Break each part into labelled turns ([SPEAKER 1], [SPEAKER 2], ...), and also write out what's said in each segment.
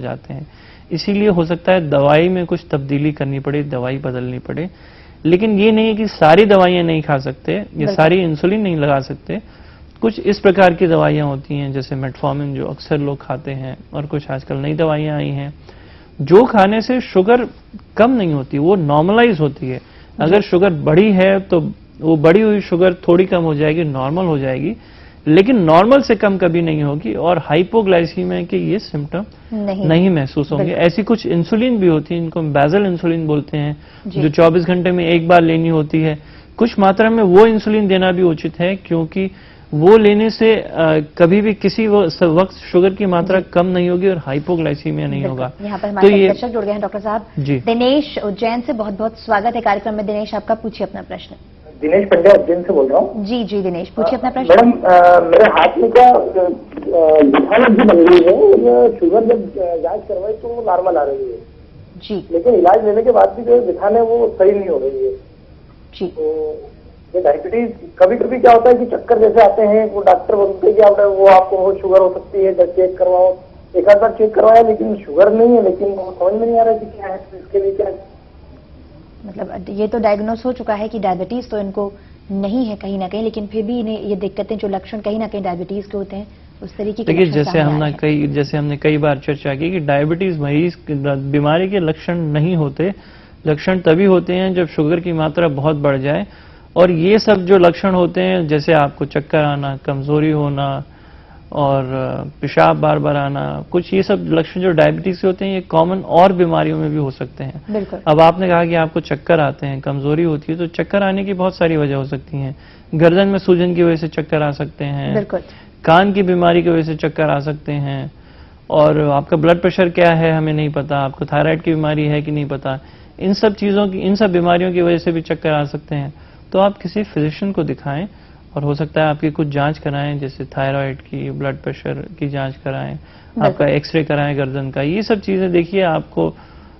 [SPEAKER 1] जाते हैं। इसीलिए हो सकता है दवाई में कुछ तब्दीली करनी पड़े, दवाई बदलनी पड़े, लेकिन ये नहीं है कि सारी दवाइयां नहीं खा सकते या सारी इंसुलिन नहीं लगा सकते। कुछ इस प्रकार की दवाइयां होती हैं जैसे मेटफॉर्मिन जो अक्सर लोग खाते हैं, और कुछ आजकल नई दवाइयां आई हैं जो खाने से शुगर कम नहीं होती, वो नॉर्मलाइज होती है। अगर शुगर बढ़ी है तो वो बढ़ी हुई शुगर थोड़ी कम हो जाएगी, नॉर्मल हो जाएगी, लेकिन नॉर्मल से कम कभी नहीं होगी और हाइपोग्लाइसीमिया के ये सिम्टम नहीं महसूस होंगे। ऐसी कुछ इंसुलिन भी होती है, इनको बेसल इंसुलिन बोलते हैं, जो 24 घंटे में एक बार लेनी होती है। कुछ मात्रा में वो इंसुलिन देना भी उचित है, क्योंकि वो लेने से कभी भी किसी वक्त शुगर की मात्रा कम नहीं होगी और हाइपोग्लाइसीमिया नहीं होगा।
[SPEAKER 2] यहाँ पर हमारे दर्शक जुड़ गए हैं डॉक्टर साहब। दिनेश उज्जैन से बहुत बहुत स्वागत है कार्यक्रम में। दिनेश, आपका पूछिए अपना प्रश्न।
[SPEAKER 3] दिनेश पंड्या उज्जैन से बोल रहा हूँ।
[SPEAKER 2] जी जी दिनेश, पूछिए अपना प्रश्न।
[SPEAKER 3] मैडम, मेरे हाथ में क्या दिखाने की बन रही है, शुगर जब जांच करवाई तो वो नॉर्मल आ रही है
[SPEAKER 2] जी,
[SPEAKER 3] लेकिन इलाज लेने के बाद भी जो दिखाने वो सही नहीं हो रही है
[SPEAKER 2] जी।
[SPEAKER 3] तो डायबिटीज कभी कभी क्या होता है कि चक्कर जैसे आते हैं, वो डॉक्टर बोलते हैं कि वो आपको शुगर हो सकती है, चेक करवाओ। एक आध बार चेक करवाया लेकिन शुगर नहीं है, लेकिन वो समझ में नहीं आ रहा कि क्या है, इसके लिए क्या है।
[SPEAKER 2] मतलब ये तो डायग्नोस हो चुका है कि डायबिटीज तो इनको नहीं है कहीं ना कहीं, लेकिन फिर भी इन्हें ये दिक्कतें जो लक्षण कहीं ना कहीं डायबिटीज के होते हैं उस तरीके के
[SPEAKER 1] देखिए, जैसे हमने कई बार चर्चा की कि डायबिटीज मरीज बीमारी के लक्षण नहीं होते। लक्षण तभी होते हैं जब शुगर की मात्रा बहुत बढ़ जाए, और ये सब जो लक्षण होते हैं जैसे आपको चक्कर आना, कमजोरी होना और पेशाब बार बार आना, कुछ ये सब लक्षण जो डायबिटीज के होते हैं ये कॉमन और बीमारियों में भी हो सकते हैं। अब आपने कहा कि आपको चक्कर आते हैं, कमजोरी होती है, तो चक्कर आने की बहुत सारी वजह हो सकती हैं। गर्दन में सूजन की वजह से चक्कर आ सकते हैं, कान की बीमारी की वजह से चक्कर आ सकते हैं, और आपका ब्लड प्रेशर क्या है हमें नहीं पता, आपको थायराइड की बीमारी है कि नहीं पता, इन सब चीजों की, इन सब बीमारियों की वजह से भी चक्कर आ सकते हैं। तो आप किसी फिजिशियन को दिखाएं, और हो सकता है आपकी कुछ जांच कराएं, जैसे थायराइड की, ब्लड प्रेशर की जांच कराएं, आपका एक्सरे कराएं गर्दन का। ये सब चीजें देखिए, आपको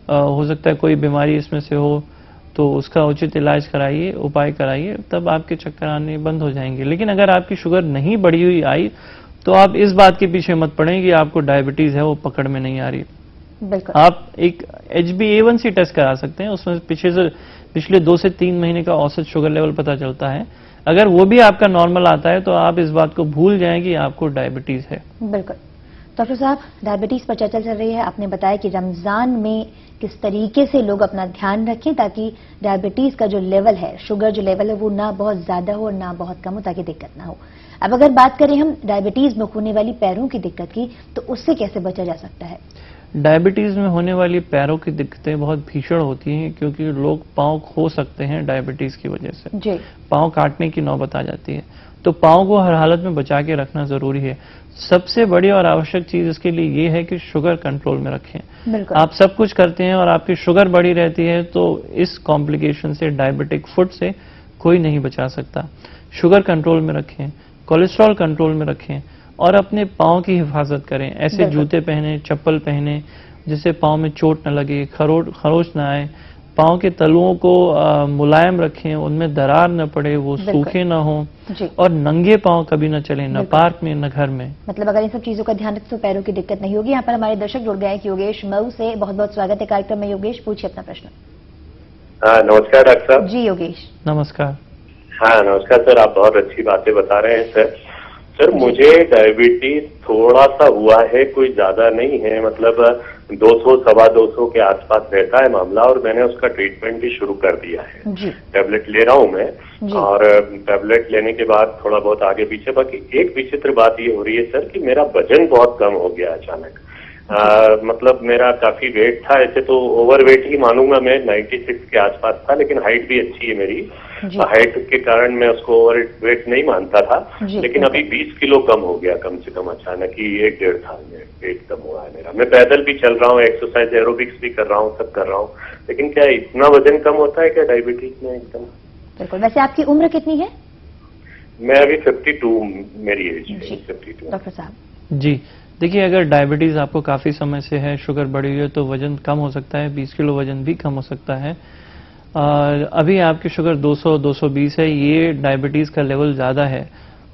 [SPEAKER 1] हो सकता है कोई बीमारी इसमें से हो, तो उसका उचित इलाज कराइए, उपाय कराइए, तब आपके चक्कर आने बंद हो जाएंगे। लेकिन अगर आपकी शुगर नहीं बढ़ी हुई आई तो आप इस बात के पीछे मत पड़ें कि आपको डायबिटीज है, वो पकड़ में नहीं आ रही। आप एक HbA1c टेस्ट करा सकते हैं, उसमें पिछले 2 से 3 महीने का औसत शुगर लेवल पता चलता है। अगर वो भी आपका नॉर्मल आता है तो आप इस बात को भूल जाएं कि आपको डायबिटीज है।
[SPEAKER 2] बिल्कुल। डॉक्टर साहब, डायबिटीज पर चर्चा चल रही है। आपने बताया कि रमजान में किस तरीके से लोग अपना ध्यान रखें ताकि डायबिटीज का जो लेवल है, शुगर जो लेवल है, वो ना बहुत ज्यादा हो और ना बहुत कम हो, ताकि दिक्कत ना हो। अब अगर बात करें हम डायबिटीज में होने वाली पैरों की दिक्कत की, तो उससे कैसे बचा जा सकता है?
[SPEAKER 1] डायबिटीज में होने वाली पैरों की दिक्कतें बहुत भीषण होती हैं, क्योंकि लोग पांव खो सकते हैं डायबिटीज की वजह से। पांव काटने की नौबत आ जाती है, तो पांव को हर हालत में बचा के रखना जरूरी है। सबसे बड़ी और आवश्यक चीज इसके लिए ये है कि शुगर कंट्रोल में रखें। आप सब कुछ करते हैं और आपकी शुगर बढ़ी रहती है, तो इस कॉम्प्लिकेशन से, डायबिटिक फुट से कोई नहीं बचा सकता। शुगर कंट्रोल में रखें, कोलेस्ट्रॉल कंट्रोल में रखें, और अपने पाँव की हिफाजत करें। ऐसे जूते पहने, चप्पल पहने जिससे पाँव में चोट न लगे, खरोच न आए। पाँव के तलुओं को मुलायम रखें, उनमें दरार न पड़े, वो सूखे न हो, और नंगे पाँव कभी न चलें, न पार्क में न घर में।
[SPEAKER 2] मतलब अगर इन सब चीजों का ध्यान रखें तो पैरों की दिक्कत नहीं होगी। यहाँ पर हमारे दर्शक जुड़ गए हैं योगेश मऊ से। बहुत बहुत स्वागत है कार्यक्रम में। योगेश, पूछिए अपना प्रश्न।
[SPEAKER 4] हाँ, नमस्कार डॉक्टर साहब।
[SPEAKER 2] जी योगेश,
[SPEAKER 1] नमस्कार।
[SPEAKER 4] हाँ नमस्कार सर, आप बहुत अच्छी बातें बता रहे हैं सर, मुझे डायबिटीज थोड़ा सा हुआ है, कोई ज्यादा नहीं है, मतलब 200 सवा 200 के आसपास रहता है मामला, और मैंने उसका ट्रीटमेंट भी शुरू कर दिया है। टैबलेट ले रहा हूँ मैं, और टैबलेट लेने के बाद थोड़ा बहुत आगे पीछे। बाकी एक विचित्र बात ये हो रही है सर कि मेरा वजन बहुत कम हो गया अचानक। मतलब मेरा काफी वेट था, ऐसे तो ओवर वेट ही मानूंगा मैं, 96 के आसपास था, लेकिन हाइट भी अच्छी है मेरी। हाइट के कारण मैं उसको ओवर वेट नहीं मानता था, लेकिन अभी 20 किलो कम हो गया कम से कम, अचानक ही 1-1.5 साल में वेट कम हुआ है मेरा। मैं पैदल भी चल रहा हूँ, एक्सरसाइज एरोबिक्स भी कर रहा हूँ, सब कर रहा हूँ, लेकिन क्या इतना वजन कम होता है क्या डायबिटीज में? एकदम।
[SPEAKER 2] बिल्कुल। वैसे आपकी उम्र कितनी है?
[SPEAKER 4] मैं अभी 52 मेरी एज है, 52।
[SPEAKER 2] डॉक्टर साहब
[SPEAKER 1] जी, देखिए, अगर डायबिटीज आपको काफी समय से है, शुगर बढ़ी हुई है, तो वजन कम हो सकता है, 20 किलो वजन भी कम हो सकता है। अभी आपकी शुगर 200-220 है, ये डायबिटीज का लेवल ज्यादा है,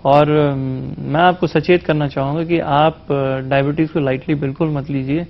[SPEAKER 1] और मैं आपको सचेत करना चाहूंगा कि आप डायबिटीज को लाइटली बिल्कुल मत लीजिए।